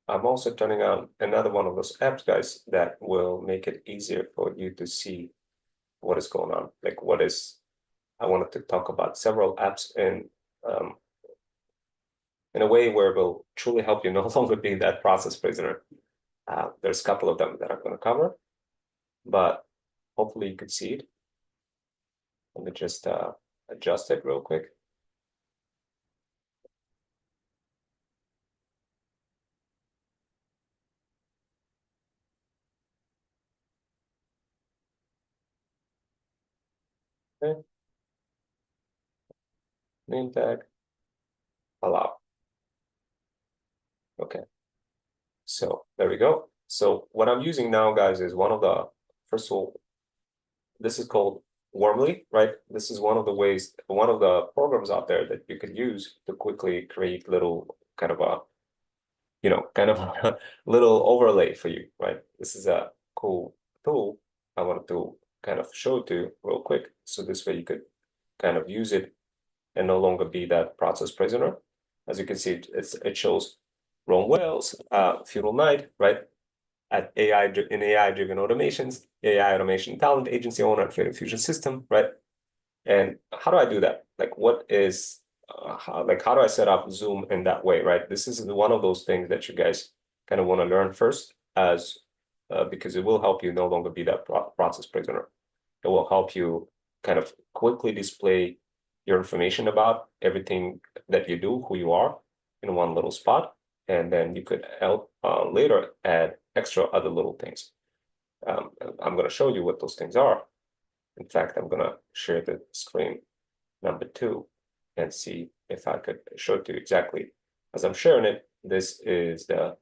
I'm also turning on another one of those apps, guys, that will make it easier for you to see what is going on. Like I wanted to talk about several apps um, in a way where it will truly help you no longer be that process prisoner. There's a couple of them that I'm going to cover, but hopefully you could see it. Let me just adjust it real quick. Okay. Name tag, allow. Okay, so there we go. So what I'm using now, guys, is one of the, first of all, this is called Warmly, right? This is one of the ways, one of the programs out there that you could use to quickly create little kind of a, kind of a little overlay for you, right? This is a cool tool I wanted to kind of show to you real quick. So this way you could kind of use it and no longer be that process prisoner. As you can see, it shows Rome Wales, Feudal Knight, right? At AI-driven automations, AI automation talent agency owner at Creative Fusion System, right? And how do I do that? Like, what is how do I set up Zoom in that way, right? This is one of those things that you guys kind of want to learn first, as because it will help you no longer be that process prisoner. It will help you kind of quickly display your information about everything that you do, who you are, in one little spot, and then you could later add extra other little things. I'm going to show you what those things are. In fact, I'm going to share the screen number 2 and see if I could show it to you exactly as I'm sharing it. This is the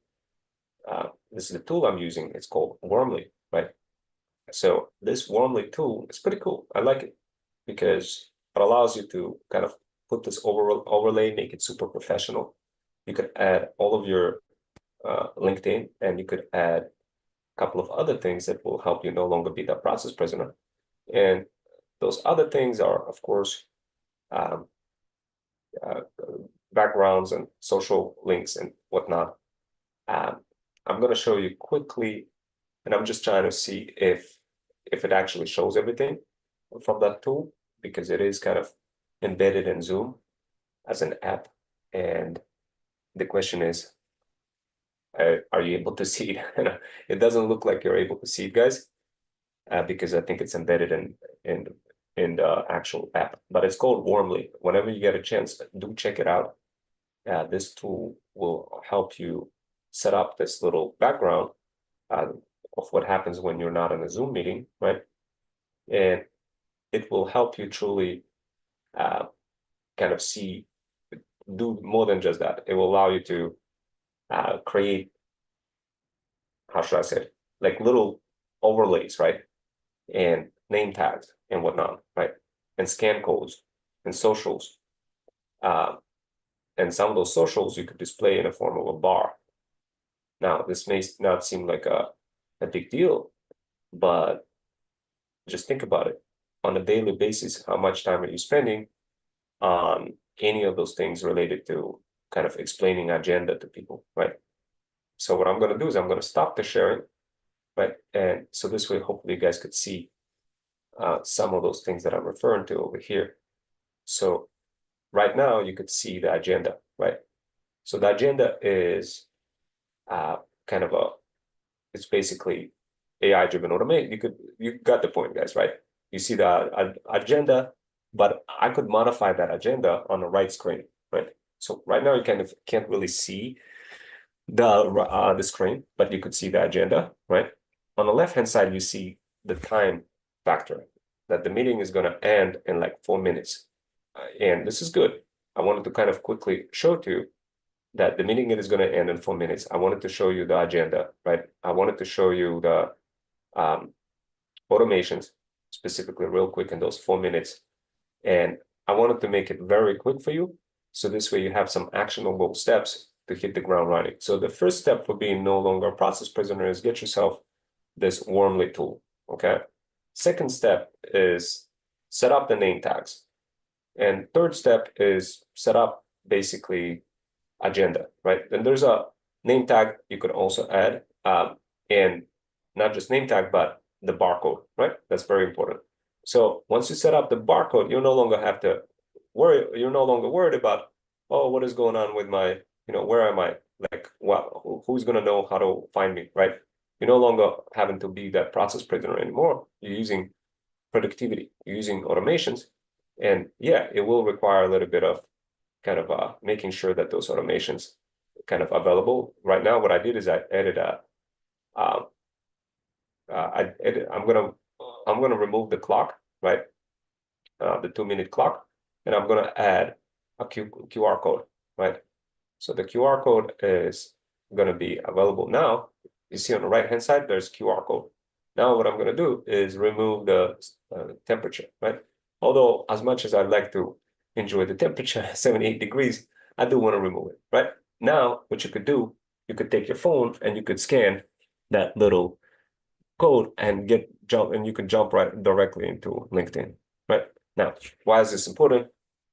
tool I'm using. It's called Warmly, right? So this Warmly tool is pretty cool. I like it because it allows you to kind of put this overlay, make it super professional. You could add all of your LinkedIn, and you could add a couple of other things that will help you no longer be that process prisoner. And those other things are, of course, um, uh, backgrounds and social links and whatnot. Um, I'm going to show you quickly, and I'm just trying to see if it actually shows everything from that tool, because it is kind of embedded in Zoom as an app. And the question is, are you able to see it? It doesn't look like you're able to see it, guys, because I think it's embedded in in the actual app. But it's called Warmly. Whenever you get a chance, do check it out. This tool will help you set up this little background uh, of what happens when you're not in a Zoom meeting, right? And it will help you truly uh, kind of do more than just that. It will allow you to create, how should I say it, like little overlays, right? And name tags and whatnot, right? And scan codes and socials. Uh, and some of those socials you could display in a form of a bar. Now, this may not seem like a big deal, but just think about it. On a daily basis, how much time are you spending on any of those things related to kind of explaining agenda to people, right? So what I'm going to do is I'm going to stop the sharing, right? And so this way, hopefully you guys could see some of those things that I'm referring to over here. So right now you could see the agenda, right? So the agenda is kind of it's basically AI-driven automation. You got the point, guys, right? You see the agenda, but I could modify that agenda on the right screen, right? So right now you kind of can't really see the screen, but you could see the agenda, right? On the left-hand side, you see the time factor that the meeting is going to end in like 4 minutes. And this is good. I wanted to kind of quickly show to you that the meeting is going to end in 4 minutes. I wanted to show you the agenda, right? I wanted to show you the um, automations specifically real quick in those 4 minutes. And I wanted to make it very quick for you. So this way you have some actionable steps to hit the ground running. So the first step for being no longer a process prisoner is get yourself this Warmly tool, okay? Second step is set up the name tags. And third step is set up basically agenda, right? And there's name tag you could also add, and not just name tag, but the barcode, right? That's very important. So once you set up the barcode, you no longer have to worry. You're no longer worried about, oh, what is going on with my, where am I? Like, what? Who's going to know how to find me, right? You're no longer having to be that process prisoner anymore. You're using productivity, you're using automations, and yeah, it will require a little bit of kind of making sure that those automations kind of available. Right now, what I did is I added a um, I'm gonna remove the clock, right? The 2-minute clock, and I'm gonna add a QR code, right? So the QR code is gonna be available now. You see on the right hand side, there's QR code. Now what I'm gonna do is remove the temperature, right? Although as much as I'd like to enjoy the temperature, 78 degrees, I do want to remove it, right? Now what you could do, you could take your phone and you could scan that little code and you can jump right directly into LinkedIn, right? Now, why is this important?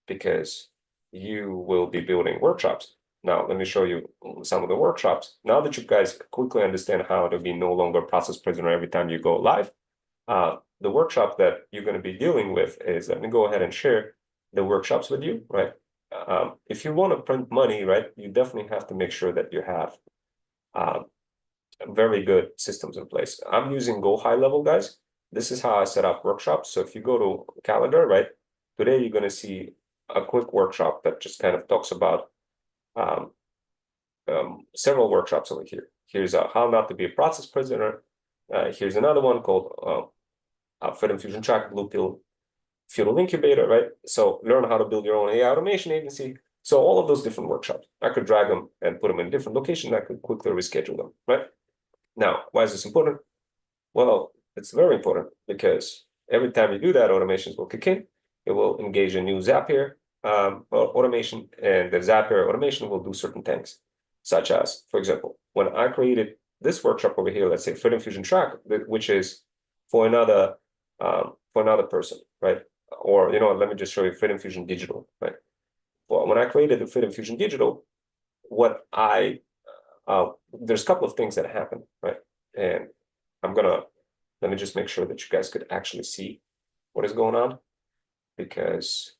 Because you will be building workshops. Now, let me show you some of the workshops. Now that you guys quickly understand how to be no longer process prisoner every time you go live, the workshop that you're going to be dealing with is, let me go ahead and share the workshops with you, right? If you want to print money, right, you definitely have to make sure that you have very good systems in place. I'm using Go High Level, guys. This is how I set up workshops. So if you go to calendar, right, today you're going to see a quick workshop that just kind of talks about several workshops over here. Here's how not to be a process prisoner. Here's another one called Freedom Fusion Track, Blue Pill Feudal Incubator, right? So learn how to build your own AI automation agency. So all of those different workshops, I could drag them and put them in different locations. I could quickly reschedule them, right? Now, why is this important? Well, it's very important because every time you do that, automations will kick in. It will engage a new Zapier automation, and the Zapier automation will do certain things, such as, for example, when I created this workshop over here, let's say Freedom Fusion Track, which is for another person, right? Or let me just show you Freedom Fusion Digital, right? Well, when I created the Freedom Fusion Digital, what there's a couple of things that happen, right? And let me just make sure that you guys could actually see what is going on, because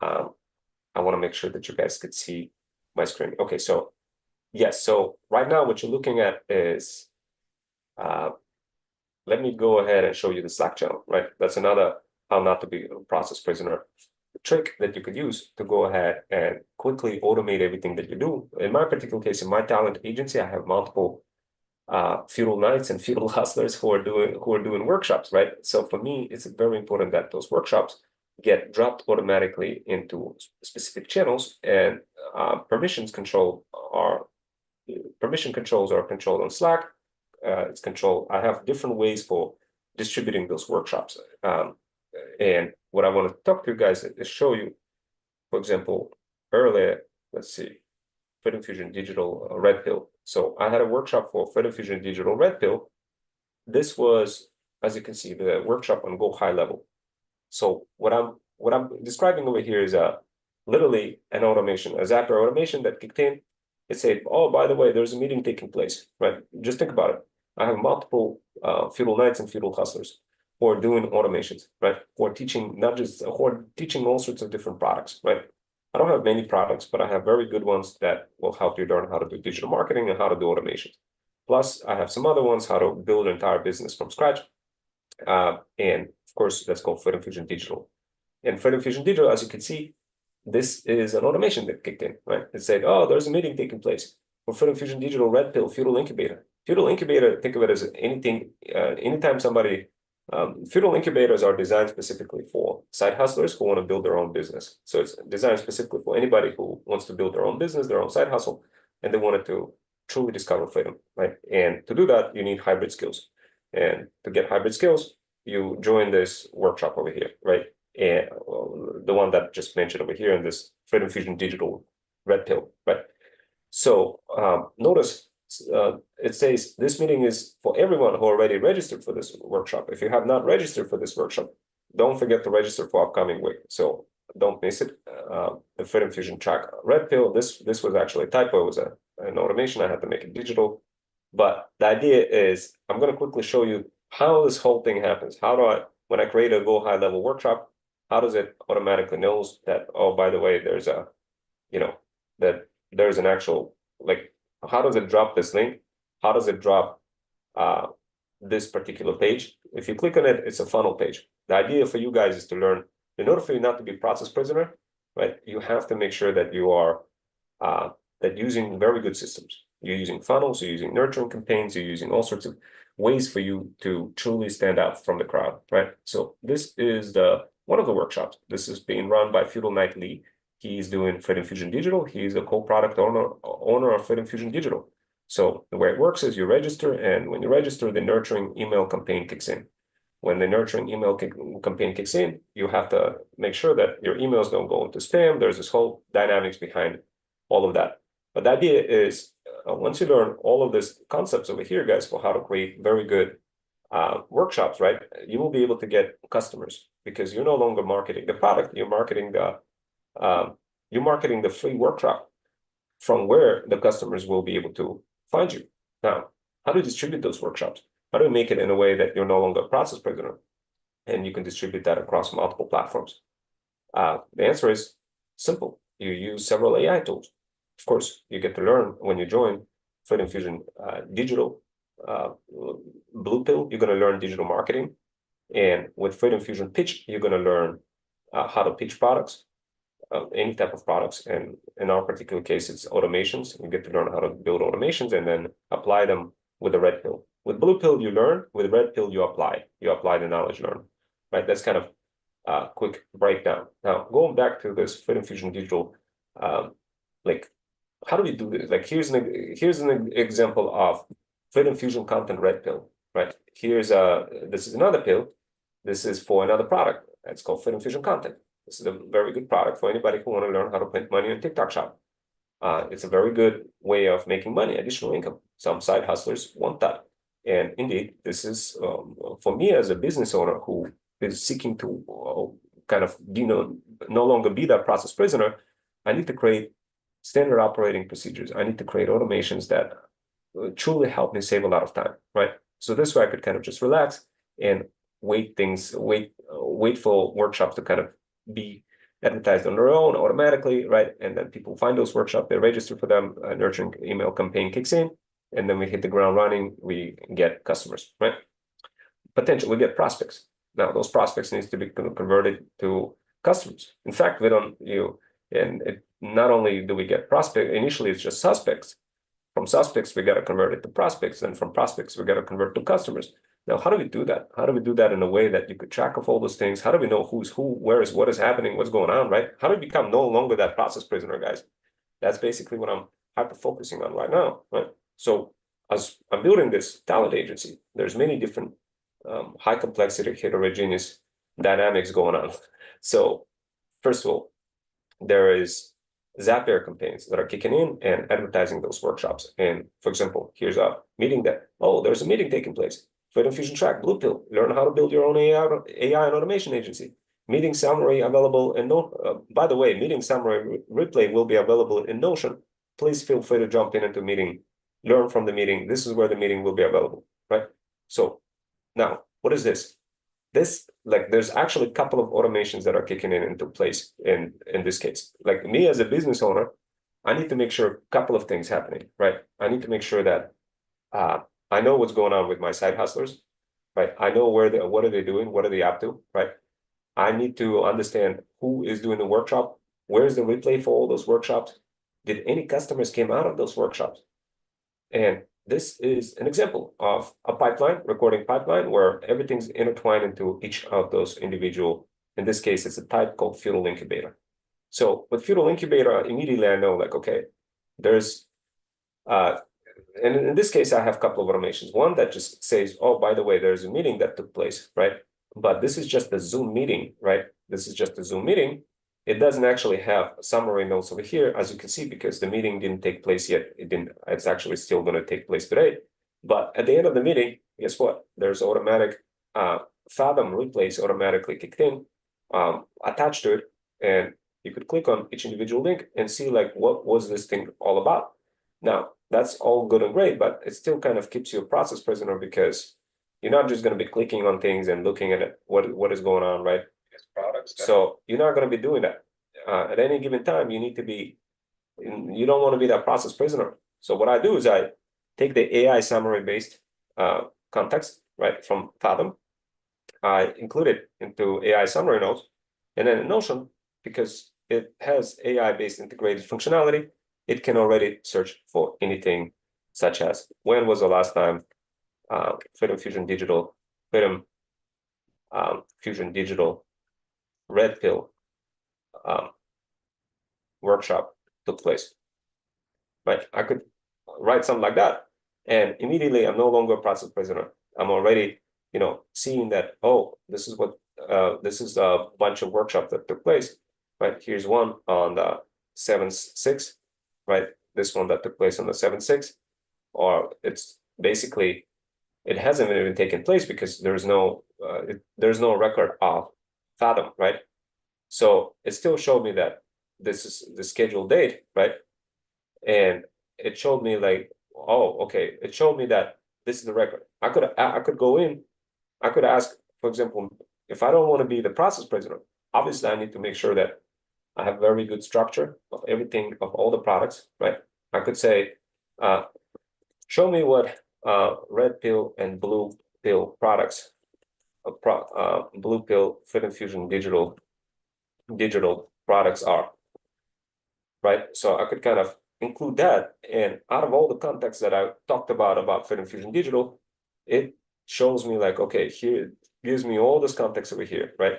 I want to make sure that you guys could see my screen. Okay, so yes, so right now what you're looking at is, let me go ahead and show you the Slack channel, right? That's another how not to be a process prisoner trick that you could use to go ahead and quickly automate everything that you do. In my particular case, in my talent agency, I have multiple feudal knights and feudal hustlers who are doing workshops, right? So for me, it's very important that those workshops get dropped automatically into specific channels, and permission controls are controlled on Slack. It's controlled. I have different ways for distributing those workshops. And what I want to talk to you guys is show you, for example, earlier, let's see, Freedom Fusion Digital Red Pill. So I had a workshop for Freedom Fusion Digital Red Pill. This was, as you can see, the workshop on Go High Level. So what I'm describing over here is literally an automation, a Zapier automation that kicked in. It said, oh, by the way, there's a meeting taking place, right? Just think about it. I have multiple feudal knights and feudal hustlers who are doing automations, right? Who are teaching all sorts of different products, right? I don't have many products, but I have very good ones that will help you learn how to do digital marketing and how to do automations. Plus, I have some other ones, how to build an entire business from scratch. And of course, that's called Freedom Fusion Digital. And Freedom Fusion Digital, as you can see, this is an automation that kicked in, right? It said, oh, there's a meeting taking place for Freedom Fusion Digital Red Pill Feudal Incubator. Feudal Incubator, think of it as anything, anytime somebody, feudal incubators are designed specifically for side hustlers who want to build their own business. So it's designed specifically for anybody who wants to build their own business, their own side hustle, and they wanted to truly discover freedom, right? And to do that, you need hybrid skills. And to get hybrid skills, you join this workshop over here, right? And the one that just mentioned over here in this Freedom Fusion Digital Red Pill, right? So notice it says this meeting is for everyone who already registered for this workshop. If you have not registered for this workshop, don't forget to register for upcoming week. So don't miss it. The Freedom Fusion Track Red Pill. This was actually a typo. It was a an automation, I had to make it digital. But the idea is, I'm going to quickly show you how this whole thing happens. How do I, when I create a Go high level workshop, how does it automatically knows that, oh, by the way, there's a, that there's an actual, like, how does it drop this link? How does it drop this particular page? If you click on it, it's a funnel page. The idea for you guys is to learn, in order for you not to be process prisoner, right? You have to make sure that you are that using very good systems. You're using funnels, you're using nurturing campaigns, you're using all sorts of ways for you to truly stand out from the crowd, right? So this is one of the workshops. This is being run by Feudal Knight Lee. He's doing FreedomFusion Digital. He's a co-product owner of FreedomFusion Digital. So the way it works is you register, and when you register, the nurturing email campaign kicks in. When the nurturing email campaign kicks in, you have to make sure that your emails don't go into spam. There's this whole dynamics behind all of that. But the idea is, once you learn all of these concepts over here, guys, for how to create very good workshops, right? You will be able to get customers because you're no longer marketing the product. You're marketing the free workshop from where the customers will be able to find you. Now, how do you distribute those workshops? How do you make it in a way that you're no longer a process prisoner and you can distribute that across multiple platforms? The answer is simple. You use several AI tools. Of course, you get to learn when you join FreedomFusion Digital Blue Pill. You're going to learn digital marketing, and with FreedomFusion Pitch, you're going to learn how to pitch products, any type of products. And in our particular case, it's automations. You get to learn how to build automations and then apply them with the red pill. With blue pill, you learn. With red pill, you apply. You apply the knowledge learned. Right? That's kind of quick breakdown. Now, going back to this FreedomFusion Digital, like, how do we do this? Like, here's an example of FreedomFusion Content red pill, right? This is another pill. This is for another product. It's called FreedomFusion Content. This is a very good product for anybody who want to learn how to print money on TikTok Shop. It's a very good way of making money, additional income. Some side hustlers want that. And indeed, this is, for me as a business owner who is seeking to kind of no longer be that process prisoner, I need to create standard operating procedures. I need to create automations that truly help me save a lot of time, right? So this way I could kind of just relax and wait for workshops to kind of be advertised on their own automatically, right? And then people find those workshops, they register for them, a nurturing email campaign kicks in, and then we hit the ground running, we get customers, right? We get prospects. Now, those prospects needs to be converted to customers. In fact, not only do we get prospects, initially it's just suspects. From suspects, we got to convert it to prospects, and from prospects, we got to convert to customers. Now, how do we do that? How do we do that in a way that you could track of all those things? How do we know who's who, where is what is happening, what's going on, right? How do we become no longer that process prisoner, guys? That's basically what I'm hyper-focusing on right now, right? So as I'm building this talent agency, there's many different high complexity, heterogeneous dynamics going on. So first of all, there is Zapier campaigns that are kicking in and advertising those workshops. And for example, here's a meeting there's a meeting taking place. FreedomFusion Track, Blue Pill, learn how to build your own AI and automation agency. Meeting summary available in by the way, meeting summary replay will be available in Notion. Please feel free to jump into meeting, learn from the meeting. This is where the meeting will be available, right? So now, what is this? There's actually a couple of automations that are kicking into place in this case. Like me as a business owner, I need to make sure a couple of things happening, right? I need to make sure that I know what's going on with my side hustlers, right? I know what are they doing, what are they up to, right? I need to understand who is doing the workshop, where's the replay for all those workshops, did any customers came out of those workshops? And this is an example of a recording pipeline, where everything's intertwined into each of those individual, in this case, it's a type called Feudal Incubator. So with Feudal Incubator, immediately I know, like, okay, there's, and in this case, I have a couple of automations. One that just says, oh, by the way, there's a meeting that took place, right? But this is just a Zoom meeting, right? This is just a Zoom meeting. It doesn't actually have summary notes over here, as you can see, because the meeting didn't take place yet. It's actually still going to take place today. But at the end of the meeting, guess what? There's automatic Fathom replays automatically kicked in, attached to it. And you could click on each individual link and see, like, what was this thing all about? Now, that's all good and great, but it still kind of keeps you a process prisoner because you're not just going to be clicking on things and looking at it, what is going on, right? Products. So you're not going to be doing that. At any given time, you need to be, you don't want to be that process prisoner. So what I do is I take the AI summary based context, right, from Fathom. I include it into AI summary notes, and then in Notion, because it has AI-based integrated functionality, it can already search for anything such as when was the last time Freedom Fusion Digital, Freedom Fusion Digital Red Pill workshop took place, right? I could write something like that, and immediately I'm no longer a process prisoner. I'm already, seeing that, oh, this is a bunch of workshops that took place, right? Here's one on the 7/6, right? This one that took place on the 7/6, or it's basically, it hasn't even taken place because there's no record of Fathom, right? So it still showed me that this is the scheduled date, right? And it showed me like, oh, okay. It showed me that this is the record. I could go in, I could ask, for example, if I don't want to be the process prisoner, obviously I need to make sure that I have very good structure of everything, of all the products, right? I could say, show me what red pill and blue pill products, blue pill Freedom Fusion digital products are, right? So I could kind of include that, and out of all the context that I talked about Freedom Fusion Digital, it shows me like, okay, here it gives me all this context over here, right?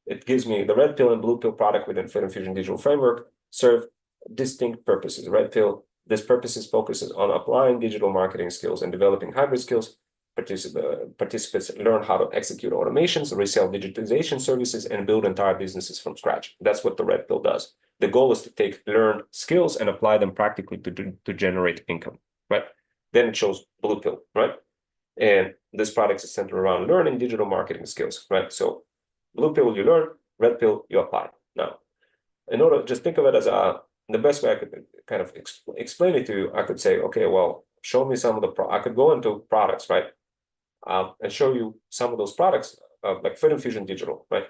It gives me the red pill and blue pill product within Freedom Fusion Digital framework serve distinct purposes. Red pill, this purposes focuses on applying digital marketing skills and developing hybrid skills. Participants learn how to execute automations, resell digitization services, and build entire businesses from scratch. That's what the red pill does. The goal is to take learned skills and apply them practically to generate income, right? Then it shows blue pill, right? And this product is centered around learning digital marketing skills, right? So blue pill, you learn, red pill, you apply. Now, in order, just think of it as the best way I could kind of explain it to you, I could say, okay, well, show me some of I could go into products, right? And show you some of those products, like Freedom Fusion Digital, right?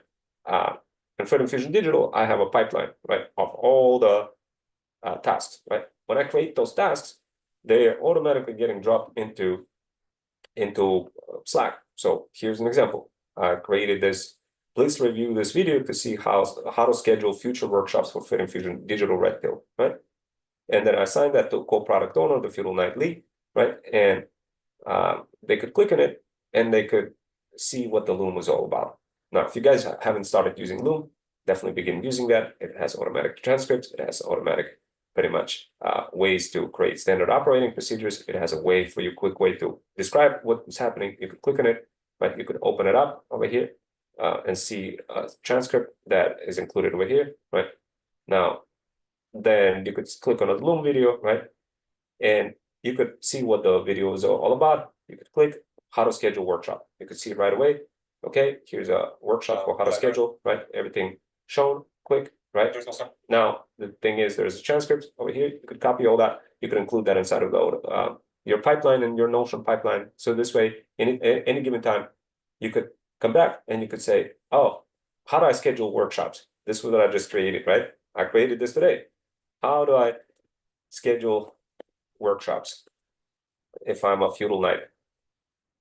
In Freedom Fusion Digital, I have a pipeline, right, of all the tasks, right? When I create those tasks, they are automatically getting dropped into Slack. So here's an example. I created this. Please review this video to see how to schedule future workshops for Freedom Fusion Digital Red Pill, right? And then I assigned that to co-product owner, the Feudal Knight Lee, right? And they could click on it and they could see what the Loom was all about. Now, if you guys haven't started using Loom, definitely begin using that. It has automatic transcripts. It has automatic, pretty much, ways to create standard operating procedures. It has a way for you, quick way to describe what is happening. You could click on it, right? You could open it up over here and see a transcript that is included over here, right? Now, then you could click on a Loom video, right? And you could see what the video is all about. You could click how to schedule workshop. You could see it right away. Okay, here's a workshop for how to schedule, right? Everything shown, quick, right? Now, the thing is, there's a transcript over here. You could copy all that. You could include that inside of your pipeline and your Notion pipeline. So this way, any given time, you could come back and you could say, oh, how do I schedule workshops? This is what I just created, right? I created this today. How do I schedule workshops if I'm a Feudal Knight,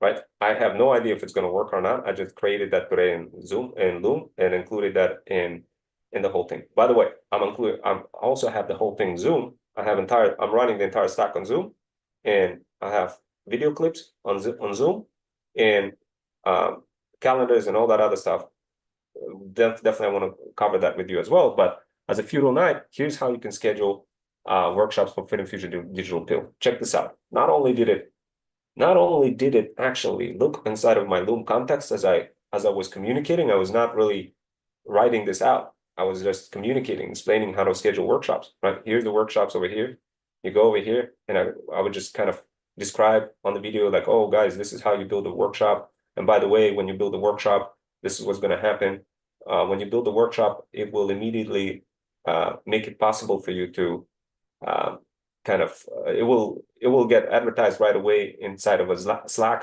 right? I have no idea if it's going to work or not. I just created that today in Zoom and Loom and included that in the whole thing. By the way, I'm also have the whole thing Zoom. I'm running the entire stack on Zoom, and I have video clips on Zoom and calendars and all that other stuff. Definitely I want to cover that with you as well. But as a Feudal Knight, here's how you can schedule workshops for Freedom Fusion Digital Pill. Check this out. Not only did it actually look inside of my Loom context as I was communicating, I was not really writing this out. I was just communicating, explaining how to schedule workshops, right? Here's the workshops over here. You go over here, and I would just kind of describe on the video, like, oh, guys, this is how you build a workshop. And by the way, when you build a workshop, this is what's going to happen. When you build a workshop, it will immediately make it possible for you to kind of it will get advertised right away inside of a Slack,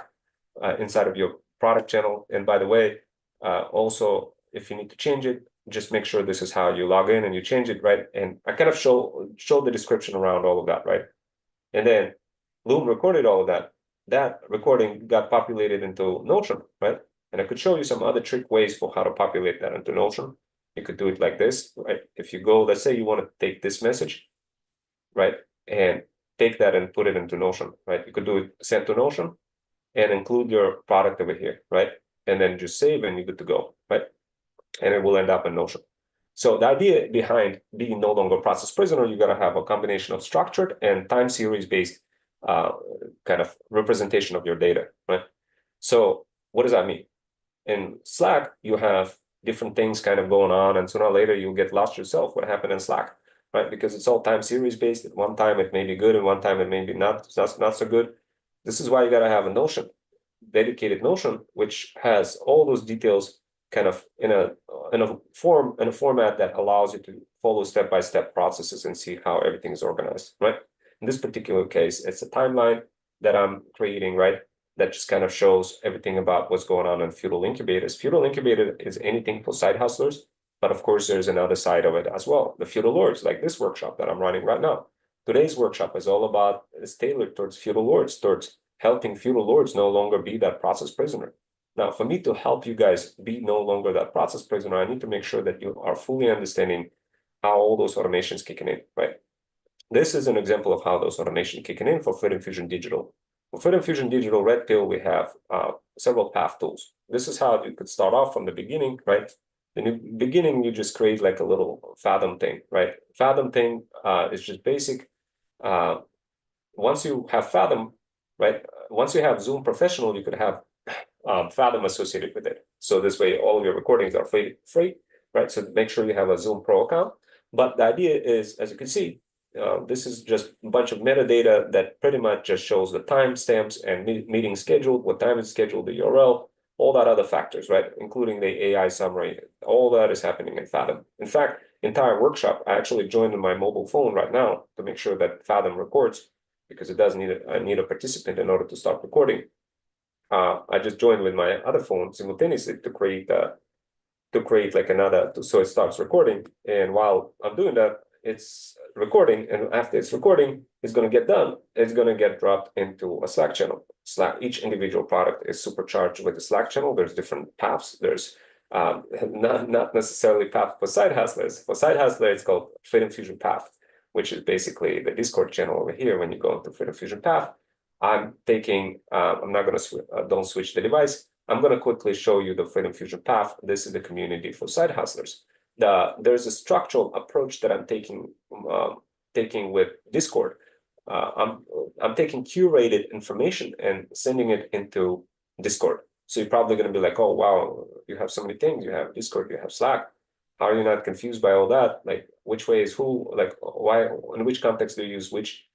inside of your product channel. And by the way, also if you need to change it, just make sure this is how you log in and you change it, right? And I kind of show the description around all of that, right? And then Loom recorded all of that. That recording got populated into Notion, right? And I could show you some other trick ways for how to populate that into Notion. You could do it like this, right? If you go, let's say you want to take this message, right? And take that and put it into Notion, right? You could do it send to Notion and include your product over here, right? And then just save and you're good to go, right? And it will end up in Notion. So the idea behind being no longer process prisoner, you got to have a combination of structured and time series based kind of representation of your data, right? So what does that mean? In Slack, you have different things kind of going on, and sooner or later you'll get lost yourself what happened in Slack, right? Because it's all time series based. At one time it may be good, and one time it may be not so good. This is why you got to have a Notion, dedicated Notion, which has all those details kind of in a format that allows you to follow step-by-step processes and see how everything is organized, right? In this particular case, it's a timeline that I'm creating, right? That just kind of shows everything about what's going on in Feudal Incubators. Feudal Incubator is anything for side hustlers, but of course there's another side of it as well. The Feudal Lords, like this workshop that I'm running right now. Today's workshop is all about, it's tailored towards Feudal Lords, towards helping Feudal Lords no longer be that process prisoner. Now, for me to help you guys be no longer that process prisoner, I need to make sure that you are fully understanding how all those automations kicking in, right? This is an example of how those automations kicking in for Freedom Fusion Digital. For Freedom Fusion Digital Red Pill, we have several path tools. This is how you could start off from the beginning, right? In the beginning, you just create like a little Fathom thing, right? Fathom thing is just basic. Once you have Fathom, right? Once you have Zoom Professional, you could have Fathom associated with it. So this way, all of your recordings are free, right? So make sure you have a Zoom Pro account. But the idea is, as you can see, this is just a bunch of metadata that pretty much just shows the timestamps and meeting scheduled, what time is scheduled, the URL, all that other factors, right? Including the AI summary. All that is happening in Fathom. In fact, entire workshop, I actually joined on my mobile phone right now to make sure that Fathom records, because it does need I need a participant in order to start recording. I just joined with my other phone simultaneously to create like another, so it starts recording. And while I'm doing that, it's recording, and after it's recording, it's going to get done. It's going to get dropped into a Slack channel. Slack, each individual product is supercharged with the Slack channel. There's different paths. There's not necessarily path for side hustlers. For side hustlers, it's called Freedom Fusion Path, which is basically the Discord channel over here. When you go into Freedom Fusion Path, I'm taking, I'm not going to, don't switch the device. I'm going to quickly show you the Freedom Fusion Path. This is the community for side hustlers. There's a structural approach that I'm taking with Discord. I'm taking curated information and sending it into Discord. So you're probably going to be like, oh, wow, you have so many things. You have Discord, you have Slack. How are you not confused by all that? Like, which way is who? Like, why? In which context do you use which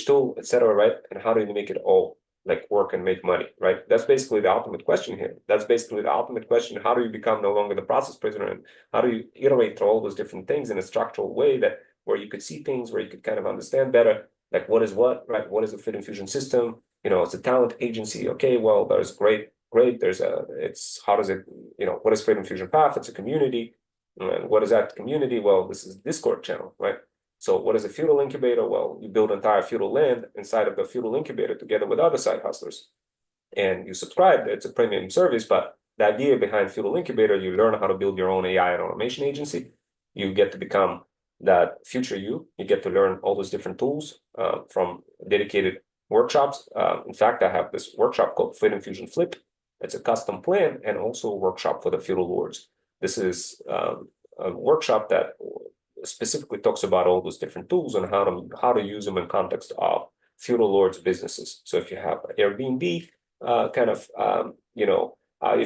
tool, etc., right? And how do you make it all like work and make money, right? That's basically the ultimate question here. That's basically the ultimate question. How do you become no longer the process prisoner? And how do you iterate through all those different things in a structural way that where you could see things, where you could kind of understand better, like what is what, right? What is a Freedom Fusion system? You know, it's a talent agency. Okay, well, there's great. There's it's how does it, you know, what is Freedom Fusion Path? It's a community. And what is that community? Well, this is Discord channel, right? So what is a Feudal Incubator? Well, you build entire feudal land inside of the Feudal Incubator together with other side hustlers. And you subscribe. It's a premium service, but the idea behind Feudal Incubator, you learn how to build your own AI and automation agency. You get to become that future you. You get to learn all those different tools from dedicated workshops. In fact, I have this workshop called Freedom Fusion Flip. It's a custom plan and also a workshop for the Feudal Lords. This is a workshop that specifically talks about all those different tools and how to use them in context of Feudal Lords businesses. So if you have Airbnb, if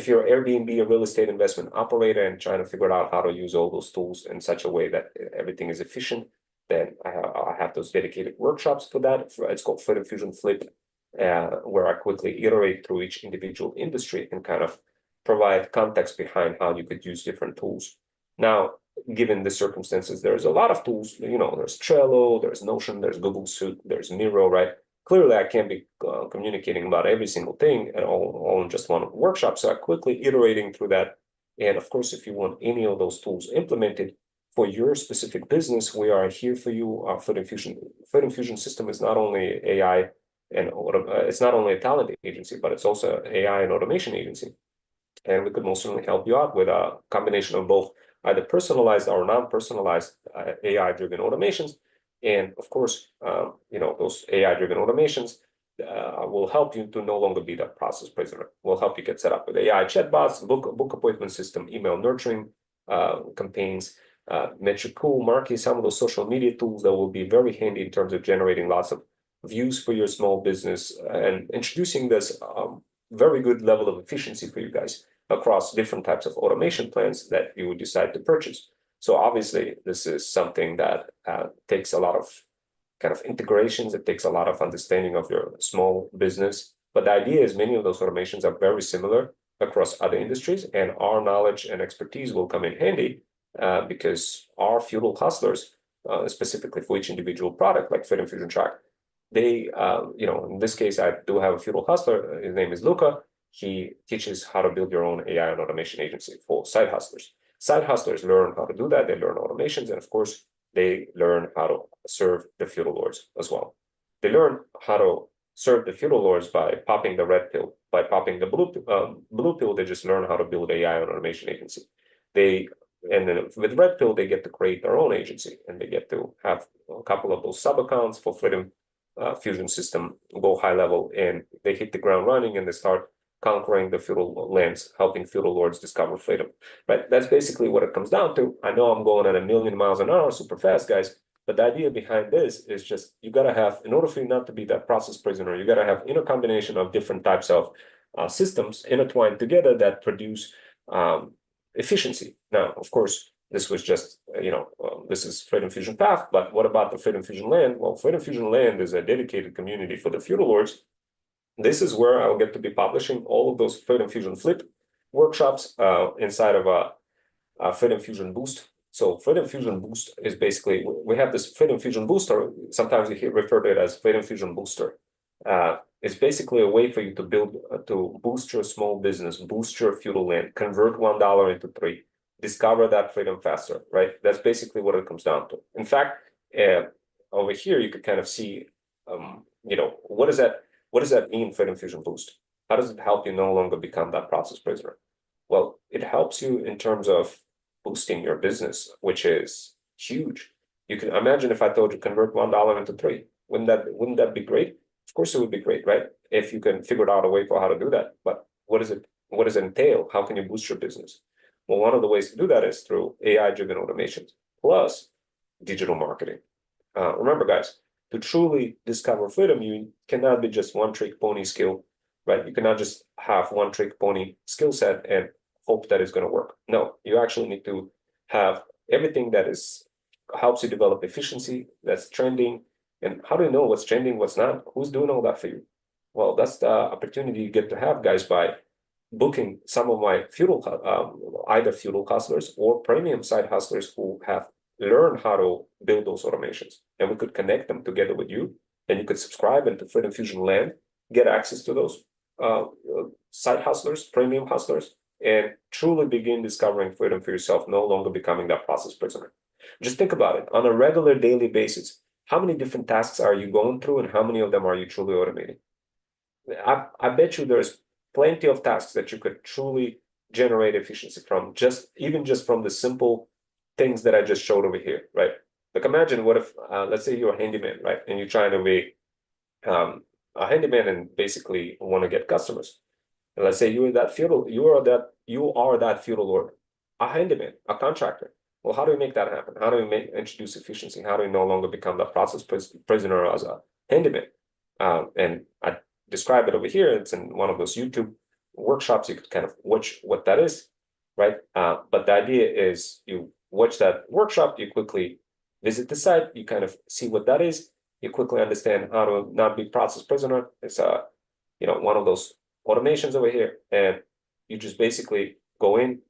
you're Airbnb, a real estate investment operator, and trying to figure out how to use all those tools in such a way that everything is efficient, then I have those dedicated workshops for that. It's called Freedom Fusion Flip, where I quickly iterate through each individual industry and kind of provide context behind how you could use different tools. Now, given the circumstances. There's a lot of tools, there's Trello, there's Notion, there's Google Suite, there's Miro, right? Clearly, I can't be communicating about every single thing at all in just one workshop. So I quickly iterating through that. And of course, if you want any of those tools implemented for your specific business, we are here for you. Our Fluid Infusion system is not only AI and it's not only a talent agency, but it's also an AI and automation agency. And we could most certainly help you out with a combination of both either personalized or non-personalized AI-driven automations. And of course, those AI-driven automations will help you to no longer be that process prisoner. Will help you get set up with AI chatbots, book appointment system, email nurturing campaigns, Metricool, Marquee, some of those social media tools that will be very handy in terms of generating lots of views for your small business and introducing this very good level of efficiency for you guys across different types of automation plans that you would decide to purchase. So obviously, this is something that takes a lot of kind of integrations. It takes a lot of understanding of your small business. But the idea is many of those automations are very similar across other industries, and our knowledge and expertise will come in handy because our Feudal hustlers, specifically for each individual product, like Fit Infusion Track, they, in this case, I do have a Feudal hustler. His name is Luca. He teaches how to build your own AI and automation agency for side hustlers. Side hustlers learn how to do that. They learn automations, and of course, they learn how to serve the feudal lords as well. They learn how to serve the feudal lords by popping the red pill. By popping the blue pill, they just learn how to build AI and automation agency. And then with red pill, they get to create their own agency, and they get to have a couple of those sub accounts for Fluid Fusion system, go high level, and they hit the ground running, and they start conquering the feudal lands, helping feudal lords discover freedom. Right? That's basically what it comes down to. I know I'm going at 1,000,000 miles an hour, super fast, guys. But the idea behind this is just you got to have, in order for you not to be that process prisoner, you got to have a combination of different types of systems intertwined together that produce efficiency. Now, of course, this was just, this is Fluid Infusion Path, but what about the Fluid Infusion Land? Well, Fluid Infusion Land is a dedicated community for the feudal lords. This is where I'll get to be publishing all of those Fluid Infusion Flip workshops inside of a Fluid Infusion Boost. So Fluid Infusion Boost is basically, we have this Fluid Infusion Booster. Sometimes we refer to it as Fluid Infusion Booster. It's basically a way for you to build, to boost your small business, boost your feudal land, convert $1 into 3, discover that freedom faster, right? That's basically what it comes down to. In fact, over here, you could kind of see, what does that mean, Fluid Infusion Boost? How does it help you no longer become that process prisoner? Well, it helps you in terms of boosting your business, which is huge. You can imagine if I told you convert $1 into 3, wouldn't that be great? Of course, it would be great, right? If you can figure out a way for how to do that. But what does it entail? How can you boost your business? Well, one of the ways to do that is through AI-driven automations plus digital marketing. Remember, guys, to truly discover freedom, you cannot be just one-trick pony skill, right? You cannot just have one-trick pony skill set and hope that it's going to work. No, you actually need to have everything that helps you develop efficiency, that's trending. And how do you know what's trending, what's not? Who's doing all that for you? Well, that's the opportunity you get to have, guys, by booking some of my either feudal hustlers or premium side hustlers who have learned how to build those automations. And we could connect them together with you, and you could subscribe into Fluid Infusion Land, get access to those side hustlers, premium hustlers, and truly begin discovering freedom for yourself, no longer becoming that process prisoner. Just think about it. On a regular daily basis, how many different tasks are you going through, and how many of them are you truly automating? I bet you there's plenty of tasks that you could truly generate efficiency from, even just from the simple things that I just showed over here, right? Like imagine what if, let's say you're a handyman, right? And you're trying to be a handyman and basically want to get customers. And let's say you are that feudal lord, a handyman, a contractor. Well, how do we make that happen? How do we introduce efficiency? How do we no longer become the process prisoner as a handyman? And I describe it over here. It's in one of those YouTube workshops. You could kind of watch what that is, right? But the idea is you watch that workshop, you quickly visit the site, you kind of see what that is, you quickly understand how to not be process prisoner. It's one of those automations over here, and you just basically go in,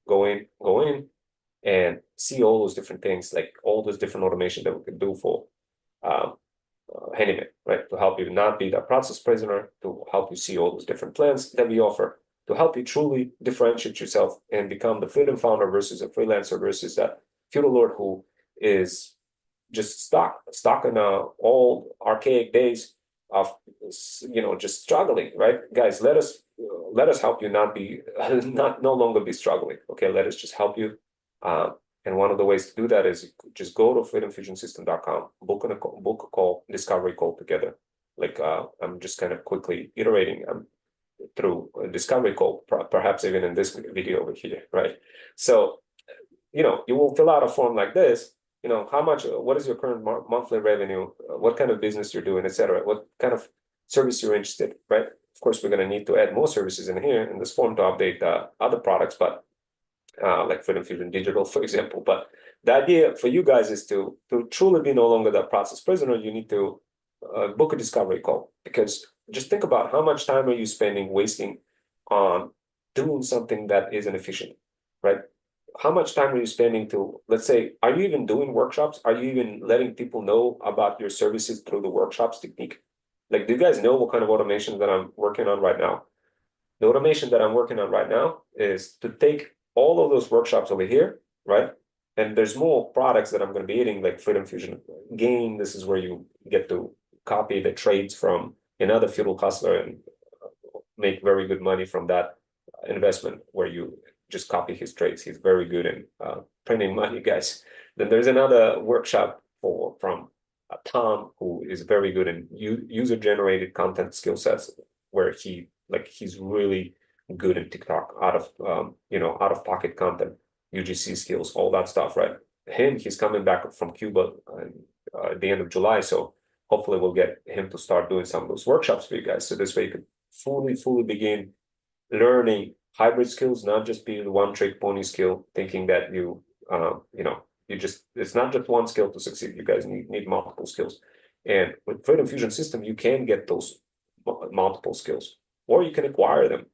and see all those different things, like all those different automation that we could do for um, Handyman, right? To help you not be that process prisoner, to help you see all those different plans that we offer, to help you truly differentiate yourself and become the freedom founder versus a freelancer versus that feudal lord who is just stuck in old archaic days of just struggling, right? Guys, let us help you not be not no longer be struggling. Okay, let us just help you. And one of the ways to do that is just go to freedomfusionsystem.com, book a call, discovery call together. Like I'm just kind of quickly iterating through a discovery call, perhaps even in this video over here, right? So you will fill out a form like this. How much, what is your current monthly revenue, what kind of business you're doing, etc., what kind of service you're interested, right? Of course, we're going to need to add more services in here in this form to update other products, but like Freedom Fusion Digital, for example. But the idea for you guys is to truly be no longer that process prisoner. You need to book a discovery call, because just think about how much time are you wasting on doing something that isn't efficient, right? How much time are you spending to, let's say, are you even doing workshops? Are you even letting people know about your services through the workshops technique? Like, do you guys know what kind of automation that I'm working on right now? The automation that I'm working on right now is to take all of those workshops over here, right? And there's more products that I'm going to be adding, like Freedom Fusion Gain. This is where you get to copy the trades from another feudal hustler and make very good money from that investment, where you just copy his trades. He's very good in printing money, guys. Then there's another workshop from Tom, who is very good in user-generated content skill sets, where he's really good in TikTok, out of pocket content, UGC skills, all that stuff, right? He's coming back from Cuba at the end of July, so hopefully we'll get him to start doing some of those workshops for you guys. So this way you could fully begin learning hybrid skills, not just be the one trick pony skill, thinking that it's not just one skill to succeed. You guys need multiple skills. And with Freedom Fusion System, you can get those multiple skills, or you can acquire them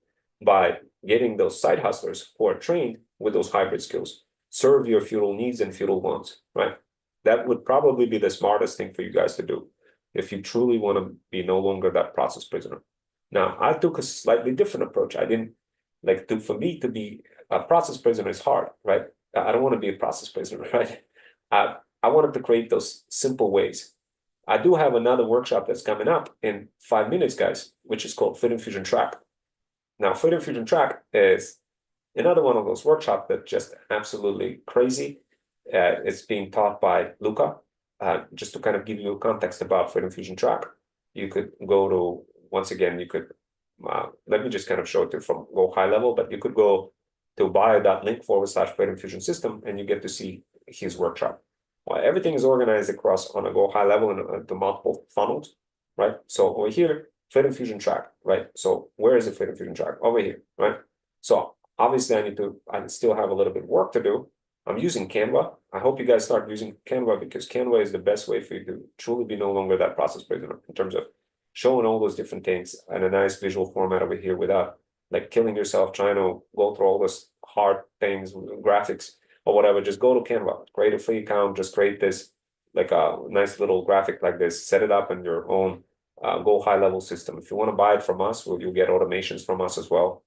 by getting those side hustlers who are trained with those hybrid skills, serve your feudal needs and feudal wants, right? That would probably be the smartest thing for you guys to do if you truly want to be no longer that process prisoner. Now, I took a slightly different approach. I didn't for me to be a process prisoner is hard, right? I don't want to be a process prisoner, right? I wanted to create those simple ways. I do have another workshop that's coming up in 5 minutes, guys, which is called Freedom Fusion Track. Now, Freedom Fusion Track is another one of those workshops that's just absolutely crazy. It's being taught by Luca. Just to kind of give you context about Freedom Fusion Track, you could go to, once again, you could, let me just kind of show it to you from Go High Level, but you could go to bio.link/Freedom Fusion System, and you get to see his workshop. Well, everything is organized across on a Go High Level and to multiple funnels, right? So over here, Freedom Fusion Track, right? So where is the Freedom Fusion Track? Over here, right? So obviously I still have a little bit of work to do. I'm using Canva. I hope you guys start using Canva, because Canva is the best way for you to truly be no longer that process prisoner in terms of showing all those different things in a nice visual format over here without like killing yourself trying to go through all this hard things, graphics or whatever. Just go to Canva, create a free account, just create this like a nice little graphic like this, set it up in your own Go High Level system. If you want to buy it from us, you'll get automations from us as well.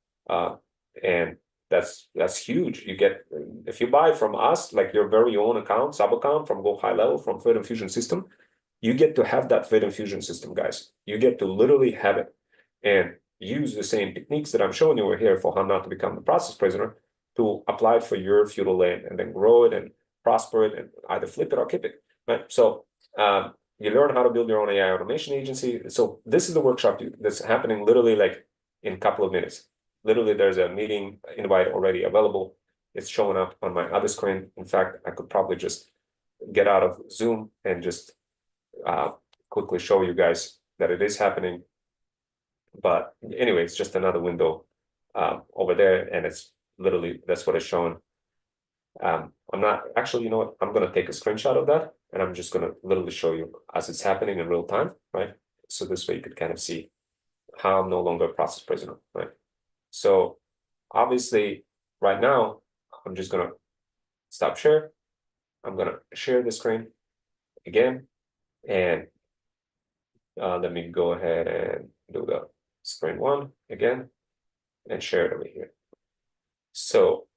And that's huge. You get, if you buy from us, like your very own account, sub account from Go High Level, from Freedom Fusion System, you get to have that Freedom Fusion System, guys. You get to literally have it and use the same techniques that I'm showing you over here for how not to become the process prisoner to apply it for your feudal land, and then grow it and prosper it and either flip it or keep it, right? So you learn how to build your own AI automation agency. So this is the workshop that's happening literally like in a couple of minutes. Literally, there's a meeting invite already available. It's showing up on my other screen. In fact, I could probably just get out of Zoom and just quickly show you guys that it is happening. But anyway, it's just another window over there, and it's literally, that's what it's showing. I'm not actually, you know what? I'm gonna take a screenshot of that, and I'm just gonna literally show you as it's happening in real time, right? So this way you could kind of see how I'm no longer a process prisoner, right? So obviously, right now, I'm just gonna stop share. I'm gonna share the screen again, and let me go ahead and do the screen one again and share it over here. So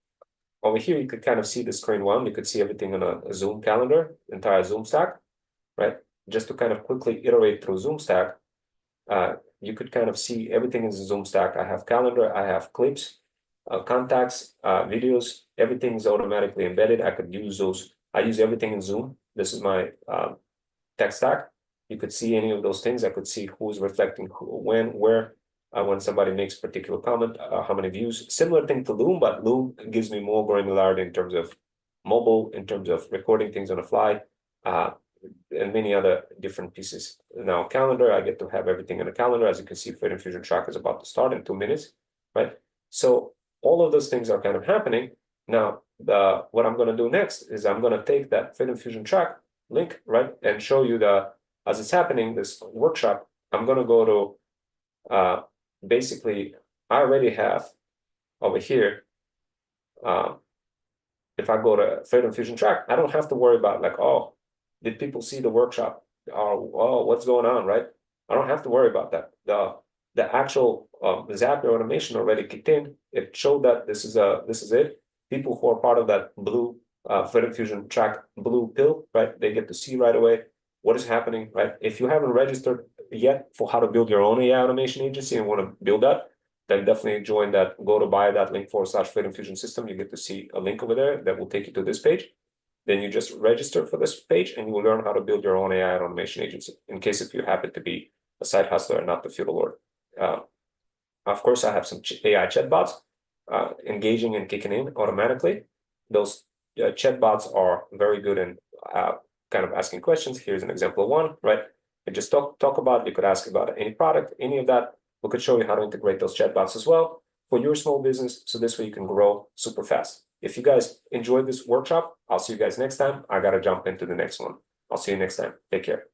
over here, you could kind of see the screen one. You could see everything on a Zoom calendar, entire Zoom stack, right? Just to kind of quickly iterate through Zoom stack, you could kind of see everything in the Zoom stack. I have calendar, I have clips, contacts, videos, everything's automatically embedded. I could use those. I use everything in Zoom. This is my tech stack. You could see any of those things. I could see who's reflecting who, when, where, when somebody makes a particular comment, how many views. Similar thing to Loom, but Loom gives me more granularity in terms of mobile, in terms of recording things on the fly, and many other different pieces. Now, calendar, I get to have everything in a calendar. As you can see, Fit Infusion Track is about to start in 2 minutes, right? So all of those things are kind of happening. Now, what I'm going to do next is I'm going to take that Fit Infusion Track link, right, and show you as it's happening, this workshop. I'm going to go to basically, I already have over here. If I go to Fit Infusion Track, I don't have to worry about like, oh, did people see the workshop? Oh, what's going on, right? I don't have to worry about that. The actual Zapier automation already kicked in. It showed that this is it. People who are part of that blue Fit Infusion Track blue pill, right? They get to see right away what is happening, right? If you haven't registered yet for how to build your own AI automation agency and want to build that, then definitely join that. Go to buy that link /Fit Infusion System. You get to see a link over there that will take you to this page. Then you just register for this page and you will learn how to build your own AI automation agency in case if you happen to be a side hustler and not the feudal lord. Of course, I have some AI chatbots engaging and kicking in automatically. Those chatbots are very good in kind of asking questions. Here's an example of one, right? And just talk about, you could ask about any product, any of that. We could show you how to integrate those chatbots as well for your small business. So this way you can grow super fast. If you guys enjoyed this workshop, I'll see you guys next time. I got to jump into the next one. I'll see you next time. Take care.